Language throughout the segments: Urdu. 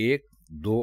1, 2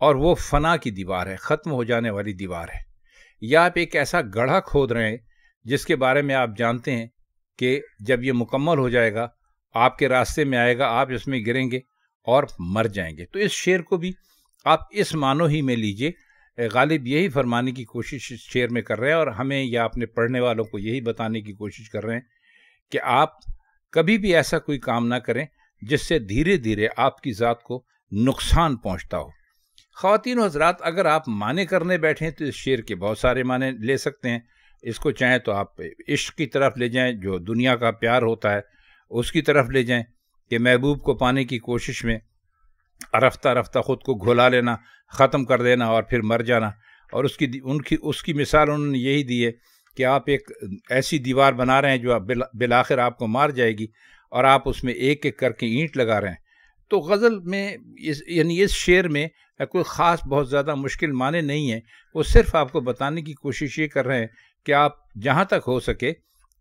اور وہ فنا کی دیوار ہے، ختم ہو جانے والی دیوار ہے، یا آپ ایک ایسا گڑھا کھود رہے ہیں جس کے بارے میں آپ جانتے ہیں کہ جب یہ مکمل ہو جائے گا آپ کے راستے میں آئے گا، آپ اس میں گریں گے اور مر جائیں گے۔ تو اس شعر کو بھی آپ اس معنی ہی میں لیجئے۔ غالب یہی فرمانے کی کوشش اس شعر میں کر رہے ہیں، اور ہمیں یا اپنے پڑھنے والوں کو یہی بتانے کی کوشش کر رہے ہیں کہ آپ کبھی بھی ایسا کوئی کام نہ کریں جس سے دھیرے دھیرے آپ کی ذات کو نقصان پہنچتا ہو۔ خواتین و حضرات، اگر آپ معنی کرنے بیٹھیں تو اس شعر کے بہت سارے معنی لے سکتے ہیں۔ اس کو چاہیں تو آپ عشق کی طرف لے جائیں، جو دنیا کا پیار ہوتا ہے اس کی طرف لے جائیں کہ محبوب کو پانے کی کوشش میں رفتہ رفتہ خود کو گھلا لینا، ختم کر دینا اور پھر مر جانا۔ اور اس کی مثال انہوں نے یہی دی ہے کہ آپ ایک ایسی دیوار بنا رہے ہیں جو بالآخر آپ کو مار جائے گی، اور آپ اس میں ایک ایک کر کے اینٹ لگا رہے ہیں۔ تو غزل میں یعنی اس شعر میں کوئی خاص بہت زیادہ مشکل معنی نہیں ہے، وہ صرف آپ کو بتانے کی کوشش یہ کر رہے ہیں کہ آپ جہاں تک ہو سکے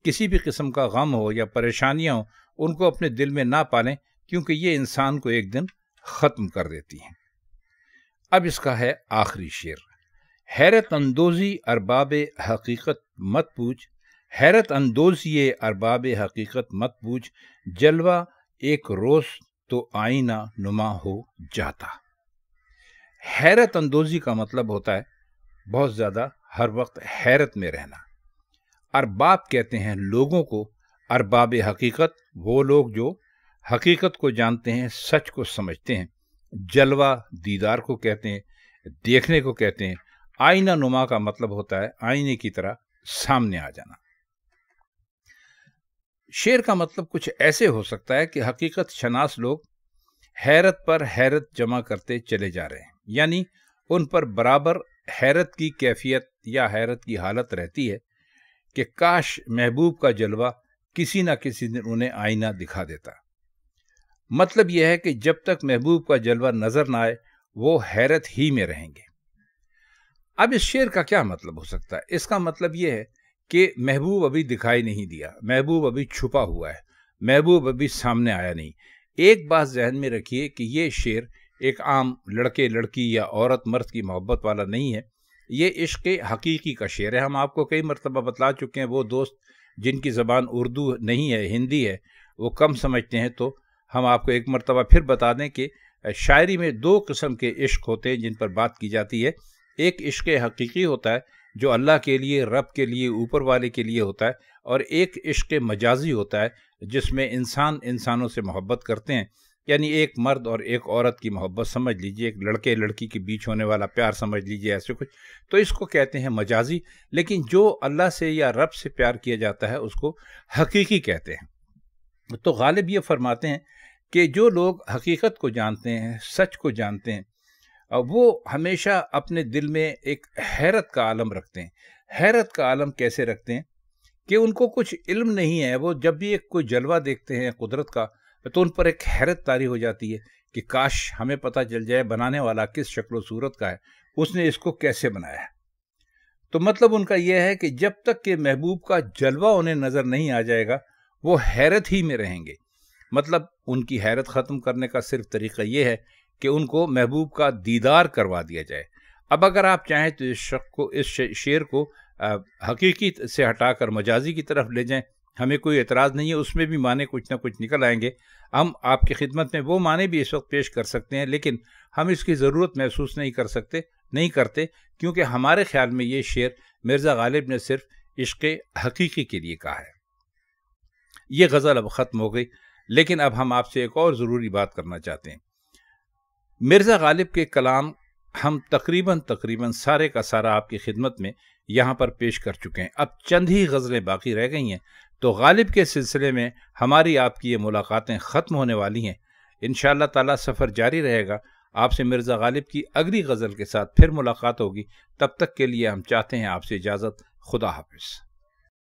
کسی بھی قسم کا غم ہو یا پریشانیاں ہوں ان کو اپنے دل میں نہ پالیں، کیونکہ یہ انسان کو ایک دن ختم کر دیتی ہیں۔ اب اس کا ہے آخری شعر۔ حیرت اندوزی ارباب حقیقت مت پوچھ، حیرت اندوزی ارباب حقیقت مت پوچھ، جلوہ ایک روز تو آئینہ نما ہو جاتا۔ حیرت اندوزی کا مطلب ہوتا ہے بہت زیادہ ہر وقت حیرت میں رہنا۔ ارباب کہتے ہیں لوگوں کو، ارباب حقیقت وہ لوگ جو حقیقت کو جانتے ہیں، سچ کو سمجھتے ہیں۔ جلوہ دیدار کو کہتے ہیں، دیکھنے کو کہتے ہیں۔ آئینہ نما کا مطلب ہوتا ہے آئینے کی طرح سامنے آ جانا۔ شعر کا مطلب کچھ ایسے ہو سکتا ہے کہ حقیقت شناس لوگ حیرت پر حیرت جمع کرتے چلے جا رہے ہیں، یعنی ان پر برابر حیرت کی کیفیت یا حیرت کی حالت رہتی ہے کہ کاش محبوب کا جلوہ کسی نہ کسی دن انہیں آئینہ دکھا دیتا۔ مطلب یہ ہے کہ جب تک محبوب کا جلوہ نظر نہ آئے وہ حیرت ہی میں رہیں گے۔ اب اس شعر کا کیا مطلب ہو سکتا ہے؟ اس کا مطلب یہ ہے کہ محبوب ابھی دکھائی نہیں دیا، محبوب ابھی چھپا ہوا ہے، محبوب ابھی سامنے آیا نہیں۔ ایک بات ذہن میں رکھیے کہ یہ شعر ایک عام لڑکے لڑکی یا عورت مرد کی محبت والا نہیں ہے، یہ عشق حقیقی کا شعر ہے۔ ہم آپ کو کئی مرتبہ بتلا چکے ہیں، وہ دوست جن کی زبان اردو نہیں ہے، ہندی ہے، وہ کم سمجھتے ہیں، تو ہم آپ کو ایک مرتبہ پھر بتا دیں کہ شاعری میں دو قسم کے عشق ہوتے ہیں جن پر بات کی جاتی ہے۔ ایک عشق حقیقی ہوتا ہے جو اللہ کے لیے، رب کے لیے، اوپر والے کے لیے ہوتا ہے، اور ایک عشق مجازی ہوتا ہے جس میں انسان انسانوں سے محبت کرتے ہیں، یعنی ایک مرد اور ایک عورت کی محبت سمجھ لیجئے، ایک لڑکے لڑکی کے بیچ ہونے والا پیار سمجھ لیجئے، ایسے کچھ، تو اس کو کہتے ہیں مجازی۔ لیکن جو اللہ سے یا رب سے پیار کیا جاتا ہے اس کو حقیقی کہتے ہیں۔ تو غالب یہ فرماتے ہیں کہ جو لوگ حقیقت کو جانتے ہیں، سچ کو جانتے ہیں، وہ ہمیشہ اپنے دل میں ایک حیرت کا عالم رکھتے ہیں۔ حیرت کا عالم کیسے رکھتے ہیں کہ ان کو کچھ علم نہیں ہے، وہ جب بھی ایک کوئی جلوہ دیکھتے ہیں قدرت کا تو ان پر ایک حیرت طاری ہو جاتی ہے کہ کاش ہمیں پتہ چل جائے بنانے والا کس شکل و صورت کا ہے، اس نے اس کو کیسے بنایا ہے۔ تو مطلب ان کا یہ ہے کہ جب تک کہ محبوب کا جلوہ انہیں نظر نہیں آ جائے گا وہ حیرت ہی میں رہیں گے۔ مطلب ان کی حیرت ختم کرنے کا صرف طریقہ یہ ہے کہ ان کو محبوب کا دیدار کروا دیا جائے۔ اب اگر آپ چاہیں تو اس شعر کو حقیقی سے ہٹا کر مجازی کی طرف لے جائیں، ہمیں کوئی اعتراض نہیں ہے، اس میں بھی معنی کچھ نہ کچھ نکل آئیں گے۔ ہم آپ کی خدمت میں وہ معنی بھی اس وقت پیش کر سکتے ہیں، لیکن ہم اس کی ضرورت محسوس نہیں کرتے کیونکہ ہمارے خیال میں یہ شعر مرزا غالب نے صرف عشق حقیقی کے لیے کہا ہے۔ یہ غزل اب ختم ہو گئی، لیکن اب ہم آپ سے ایک اور ضروری بات کرنا چاہتے ہیں۔ مرزا غالب کے کلام ہم تقریباً سارے کا سارا آپ کی خدمت میں یہاں پر پیش کر چکے ہیں۔ اب چند ہی غزلیں باقی رہ گئی ہیں، تو غالب کے سلسلے میں ہماری آپ کی یہ ملاقاتیں ختم ہونے والی ہیں۔ انشاءاللہ تعالی سفر جاری رہے گا، آپ سے مرزا غالب کی اگلی غزل کے ساتھ پھر ملاقات ہوگی۔ تب تک کے لیے ہم چاہتے ہیں آپ سے اجازت۔ خدا حافظ۔